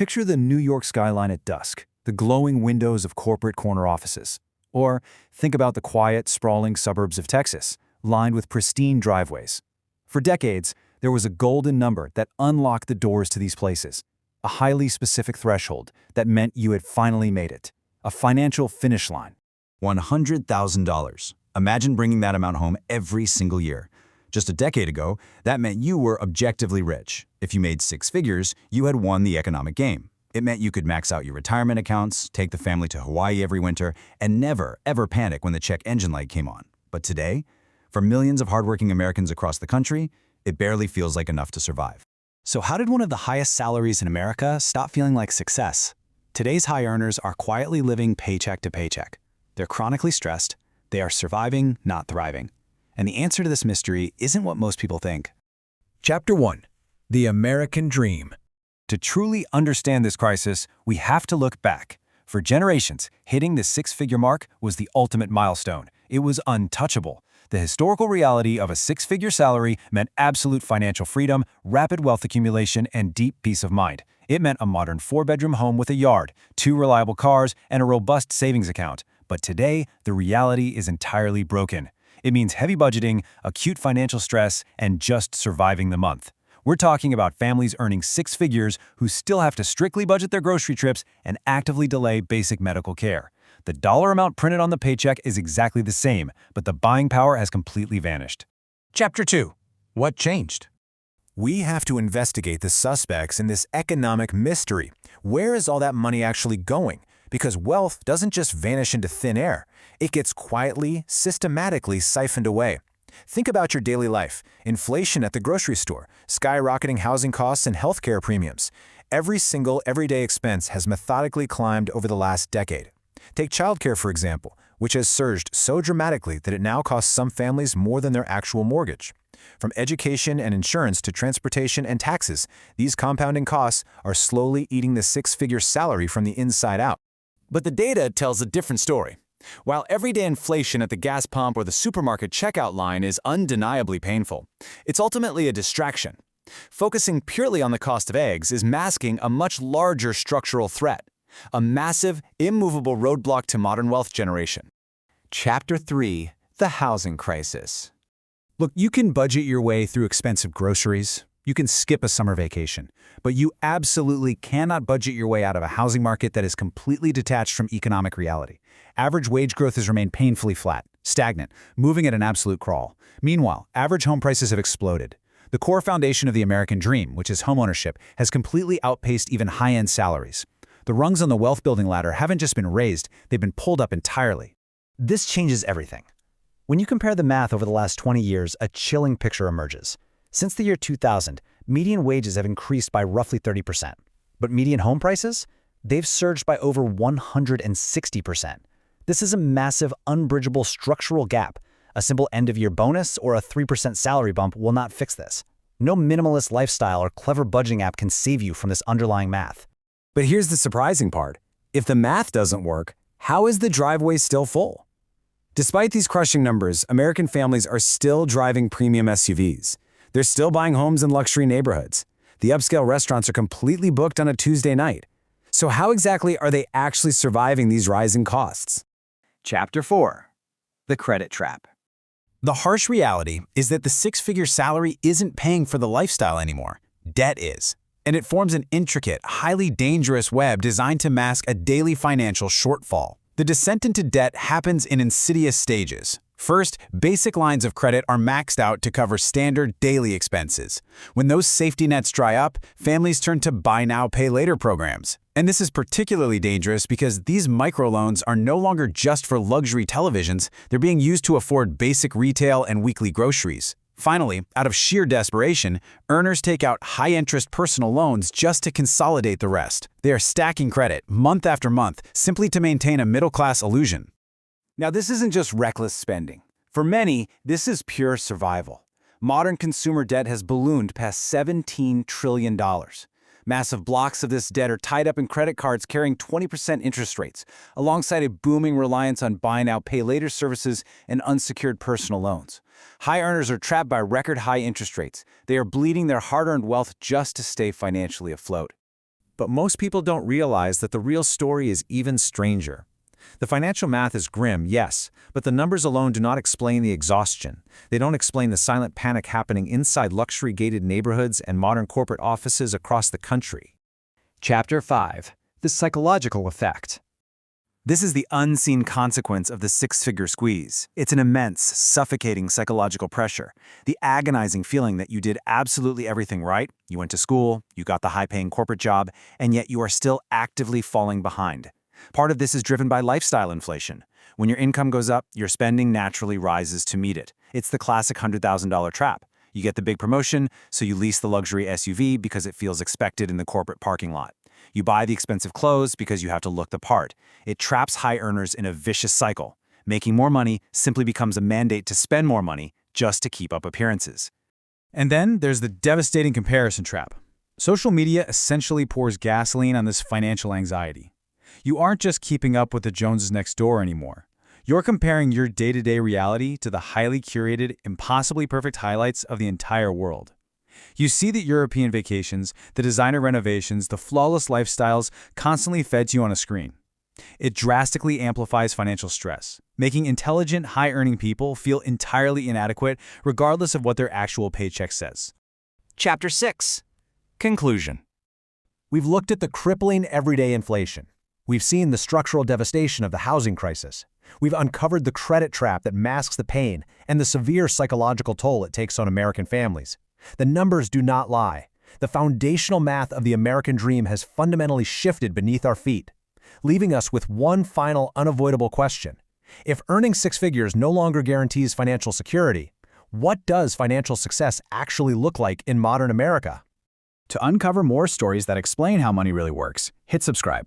Picture the New York skyline at dusk, the glowing windows of corporate corner offices. Or think about the quiet, sprawling suburbs of Texas, lined with pristine driveways. For decades, there was a golden number that unlocked the doors to these places, a highly specific threshold that meant you had finally made it, a financial finish line. $100,000. Imagine bringing that amount home every single year. Just a decade ago, that meant you were objectively rich. If you made six figures, you had won the economic game. It meant you could max out your retirement accounts, take the family to Hawaii every winter, and never, ever panic when the check engine light came on. But today, for millions of hardworking Americans across the country, it barely feels like enough to survive. So how did one of the highest salaries in America stop feeling like success? Today's high earners are quietly living paycheck to paycheck. They're chronically stressed. They are surviving, not thriving. And the answer to this mystery isn't what most people think. Chapter 1. The American Dream. To truly understand this crisis, we have to look back. For generations, hitting the six-figure mark was the ultimate milestone. It was untouchable. The historical reality of a six-figure salary meant absolute financial freedom, rapid wealth accumulation, and deep peace of mind. It meant a modern four-bedroom home with a yard, 2 reliable cars, and a robust savings account. But today, the reality is entirely broken. It means heavy budgeting, acute financial stress, and just surviving the month. We're talking about families earning six figures who still have to strictly budget their grocery trips and actively delay basic medical care. The dollar amount printed on the paycheck is exactly the same, but the buying power has completely vanished. Chapter 2. What changed? We have to investigate the suspects in this economic mystery. Where is all that money actually going? Because wealth doesn't just vanish into thin air. It gets quietly, systematically siphoned away. Think about your daily life. Inflation at the grocery store, skyrocketing housing costs and healthcare premiums. Every single everyday expense has methodically climbed over the last decade. Take childcare, for example, which has surged so dramatically that it now costs some families more than their actual mortgage. From education and insurance to transportation and taxes, these compounding costs are slowly eating the six-figure salary from the inside out. But the data tells a different story. While everyday inflation at the gas pump or the supermarket checkout line is undeniably painful, it's ultimately a distraction. Focusing purely on the cost of eggs is masking a much larger structural threat, a massive, immovable roadblock to modern wealth generation. Chapter 3. The Housing Crisis. Look, you can budget your way through expensive groceries. You can skip a summer vacation, but you absolutely cannot budget your way out of a housing market that is completely detached from economic reality. Average wage growth has remained painfully flat, stagnant, moving at an absolute crawl. Meanwhile, average home prices have exploded. The core foundation of the American dream, which is homeownership, has completely outpaced even high-end salaries. The rungs on the wealth-building ladder haven't just been raised, they've been pulled up entirely. This changes everything. When you compare the math over the last 20 years, a chilling picture emerges. Since the year 2000, median wages have increased by roughly 30%. But median home prices? They've surged by over 160%. This is a massive, unbridgeable structural gap. A simple end-of-year bonus or a 3% salary bump will not fix this. No minimalist lifestyle or clever budgeting app can save you from this underlying math. But here's the surprising part. If the math doesn't work, how is the driveway still full? Despite these crushing numbers, American families are still driving premium SUVs. They're still buying homes in luxury neighborhoods. The upscale restaurants are completely booked on a Tuesday night. So how exactly are they actually surviving these rising costs? Chapter 4. The Credit Trap. The harsh reality is that the six-figure salary isn't paying for the lifestyle anymore. Debt is. And it forms an intricate, highly dangerous web designed to mask a daily financial shortfall. The descent into debt happens in insidious stages. First, basic lines of credit are maxed out to cover standard daily expenses. When those safety nets dry up, families turn to buy now, pay later programs. And this is particularly dangerous because these microloans are no longer just for luxury televisions, they're being used to afford basic retail and weekly groceries. Finally, out of sheer desperation, earners take out high-interest personal loans just to consolidate the rest. They are stacking credit month after month simply to maintain a middle-class illusion. Now, this isn't just reckless spending. For many, this is pure survival. Modern consumer debt has ballooned past $17 trillion. Massive blocks of this debt are tied up in credit cards carrying 20% interest rates, alongside a booming reliance on buy now, pay later services and unsecured personal loans. High earners are trapped by record high interest rates. They are bleeding their hard-earned wealth just to stay financially afloat. But most people don't realize that the real story is even stranger. The financial math is grim, yes, but the numbers alone do not explain the exhaustion. They don't explain the silent panic happening inside luxury-gated neighborhoods and modern corporate offices across the country. Chapter 5. The Psychological Effect. This is the unseen consequence of the six-figure squeeze. It's an immense, suffocating psychological pressure. The agonizing feeling that you did absolutely everything right. You went to school, you got the high-paying corporate job, and yet you are still actively falling behind. Part of this is driven by lifestyle inflation. When your income goes up, your spending naturally rises to meet it. It's the classic $100,000 trap. You get the big promotion, so you lease the luxury SUV because it feels expected in the corporate parking lot. You buy the expensive clothes because you have to look the part. It traps high earners in a vicious cycle. Making more money simply becomes a mandate to spend more money just to keep up appearances. And then there's the devastating comparison trap. Social media essentially pours gasoline on this financial anxiety. You aren't just keeping up with the Joneses next door anymore. You're comparing your day-to-day reality to the highly curated, impossibly perfect highlights of the entire world. You see the European vacations, the designer renovations, the flawless lifestyles constantly fed to you on a screen. It drastically amplifies financial stress, making intelligent, high-earning people feel entirely inadequate regardless of what their actual paycheck says. Chapter 6. Conclusion. We've looked at the crippling everyday inflation. We've seen the structural devastation of the housing crisis. We've uncovered the credit trap that masks the pain and the severe psychological toll it takes on American families. The numbers do not lie. The foundational math of the American dream has fundamentally shifted beneath our feet, leaving us with one final unavoidable question. If earning six figures no longer guarantees financial security, what does financial success actually look like in modern America? To uncover more stories that explain how money really works, hit subscribe.